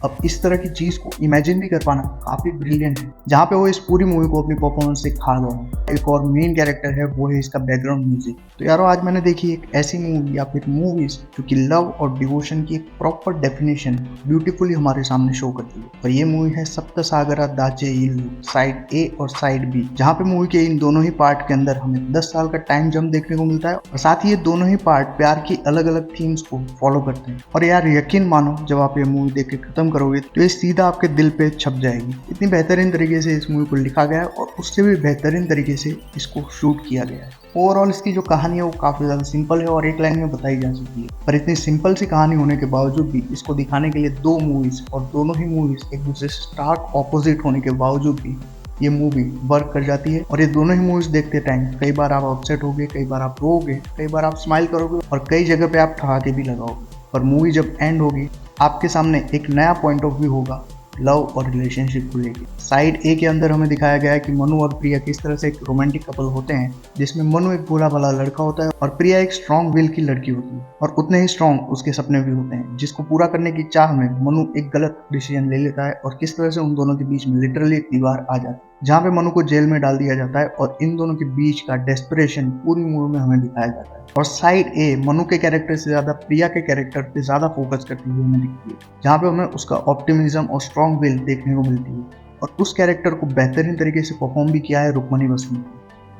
अब इस तरह की चीज को इमेजिन भी कर पाना काफी ब्रिलियंट है, जहाँ पे वो इस पूरी मूवी को अपनी परफॉर्मेंस से खा गया है। एक और मेन कैरेक्टर है, वो है इसका बैकग्राउंड म्यूजिक। तो यारो आज मैंने देखी एक ऐसी मूवी या फिर मूवीज जो कि लव और डिवोशन की एक प्रॉपर डेफिनेशन ब्यूटीफुली हमारे सामने शो करती है। और ये मूवी है सप्त सागरा दाचे इल्लू साइड ए और साइड बी, जहाँ पे मूवी के इन दोनों ही पार्ट के अंदर हमें 10 साल का टाइम जंप देखने को मिलता है। और साथ ही ये दोनों ही पार्ट प्यार की अलग अलग थीम्स को फॉलो करते हैं। और यार यकीन मानो, जब आप ये मूवी देख के खत्म करोगे तो ये सीधा आपके दिल पे छप जाएगी। इतनी बेहतरीन तरीके से इस मूवी को लिखा गया है और उससे भी बेहतरीन तरीके से इसको शूट किया गया है। ओवरऑल इसकी जो कहानी है वो काफी ज्यादा सिंपल है और एक लाइन में बताई जा सकती है। पर इतनी सिंपल सी कहानी होने के बावजूद भी इसको दिखाने के लिए दो मूवीज, और दोनों ही मूवीज एक दूसरे से स्टार्क ऑपोजिट होने के बावजूद भी ये मूवी वर्क कर जाती है। और ये दोनों ही मूवीज देखते टाइम कई बार आप अपसेट होगे, कई बार आप रोओगे, कई बार आप स्माइल करोगे और कई जगह पे आप ठहाके भी लगाओगे। पर मूवी जब एंड होगी आपके सामने एक नया पॉइंट ऑफ व्यू होगा लव और रिलेशनशिप को लेकर। साइड ए के अंदर हमें दिखाया गया है कि मनु और प्रिया किस तरह से एक रोमांटिक कपल होते हैं, जिसमें मनु एक भोला भाला लड़का होता है और प्रिया एक स्ट्रॉन्ग विल की लड़की होती है। और उतने ही स्ट्रॉन्ग उसके सपने भी होते हैं, जिसको पूरा करने की चाह में मनु एक गलत डिसीजन ले लेता है और किस तरह से उन दोनों के बीच में लिटरली एक दीवार आ जाती है, जहाँ पे मनु को जेल में डाल दिया जाता है। और इन दोनों के बीच का डेस्परेशन पूरी मूवी में हमें दिखाया जाता है। और साइड ए मनु के कैरेक्टर से ज्यादा प्रिया के कैरेक्टर पे ज्यादा फोकस करती हुई हमें दिखती है, जहाँ पे हमें उसका ऑप्टिमिज्म और स्ट्रॉन्ग विल देखने को मिलती है। और उस कैरेक्टर को बेहतरीन तरीके से परफॉर्म भी किया है रुक्मणी वसंत,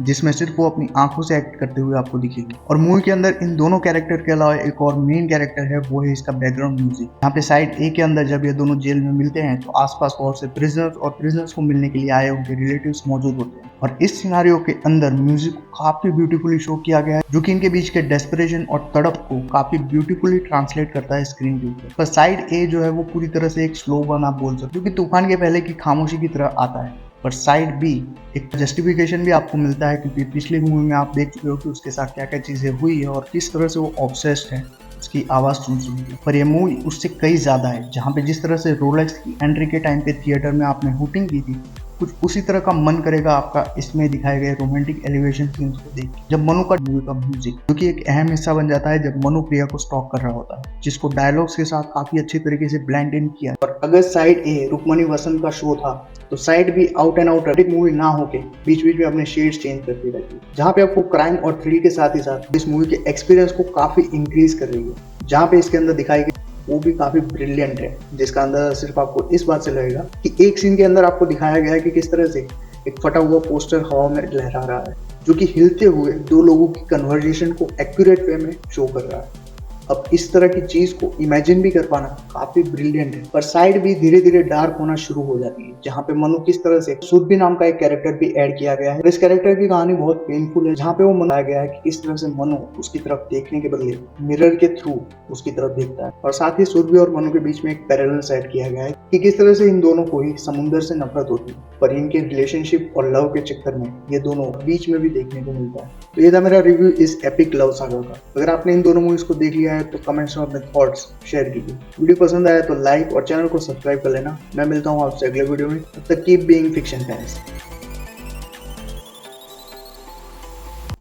जिसमें सिर्फ वो अपनी आंखों से एक्ट करते हुए आपको दिखेगी। और मूवी के अंदर इन दोनों कैरेक्टर के अलावा एक और मेन कैरेक्टर है, वो है इसका बैकग्राउंड म्यूजिक। यहाँ पे साइड ए के अंदर जब ये दोनों जेल में मिलते हैं तो आसपास बहुत से प्रिजनर्स और प्रिजनर्स को मिलने के लिए आए उनके रिलेटिव्स मौजूद होते हैं। और इस सिनारियो के अंदर म्यूजिक को काफी ब्यूटीफुली शो किया गया है, जो कि इनके बीच के डेस्परेशन और तड़प को काफी ब्यूटीफुली ट्रांसलेट करता है स्क्रीन के ऊपर। पर साइड ए जो है वो पूरी तरह से एक स्लो वन आप बोल सकते हो, जो कि तूफान के पहले की खामोशी की तरह आता है। पर साइड बी एक जस्टिफिकेशन भी आपको मिलता है, क्योंकि पिछली मूवी में आप देख चुके हो कि उसके साथ क्या क्या चीजें हुई है और किस तरह से वो ऑब्सेस्ड है उसकी आवाज सुन के। पर ये मूवी उससे कई ज्यादा है, जहाँ पे जिस तरह से रोलेक्स की एंट्री के टाइम पे थिएटर में आपने हुटिंग की थी, कुछ उसी तरह का मन करेगा आपका इसमें दिखाए गए रोमांटिक एलिवेशन सीन्स को देख के। जब मनु का मूवी का म्यूजिक, जो कि एक अहम हिस्सा बन जाता है जब मनु प्रिया को स्टॉक कर रहा होता है, जिसको डायलॉग्स के साथ काफी अच्छी तरीके से ब्लेंड इन किया। और अगर साइड ए रुक्मणी वसंत का शो था, तो साइड भी आउट एंड आउट रैटिक मूवी ना होके बीच बीच में अपने शेड्स चेंज करती रहती है, जहाँ पे आपको क्राइम और थ्रिल के साथ ही साथ इस मूवी के एक्सपीरियंस को काफी इंक्रीज कर रही है। जहाँ पे इसके अंदर दिखाई गई वो भी काफी ब्रिलियंट है, जिसका अंदर सिर्फ आपको इस बात से लगेगा कि एक सीन के अंदर आपको दिखाया गया है कि किस तरह से एक फटा हुआ पोस्टर हवा में लहरा रहा है, जो कि हिलते हुए दो लोगों की कन्वर्जेशन को एक्यूरेट वे में शो कर रहा है। अब इस तरह की चीज को इमेजिन भी कर पाना काफी ब्रिलियंट है। पर साइड भी धीरे धीरे डार्क होना शुरू हो जाती है, जहाँ पे मनु किस तरह से सुरभि नाम का एक कैरेक्टर भी ऐड किया गया है। इस कैरेक्टर की कहानी बहुत पेनफुल है, जहाँ पे वो मनाया गया है कि किस तरह से मनु उसकी तरफ देखने के बदले मिरर के थ्रू उसकी तरफ देखता है। और साथ ही सुरभि और मनु के बीच में एक पैरेलल सेट किया गया है कि किस तरह से इन दोनों को ही समुद्र से नफरत होती है, पर इनके रिलेशनशिप और लव के चक्कर में ये दोनों बीच में भी देखने को मिलता है। तो ये था मेरा रिव्यू इस एपिक लव सागा का। अगर आपने इन दोनों मूवीज को देख लिया है तो कमेंट्स में अपने थॉट्स शेयर कीजिए। वीडियो पसंद आया तो लाइक और चैनल को सब्सक्राइब कर लेना। मैं मिलता हूँ आपसे अगले वीडियो में, तब तक कीप बीइंग फिक्शन फैंस।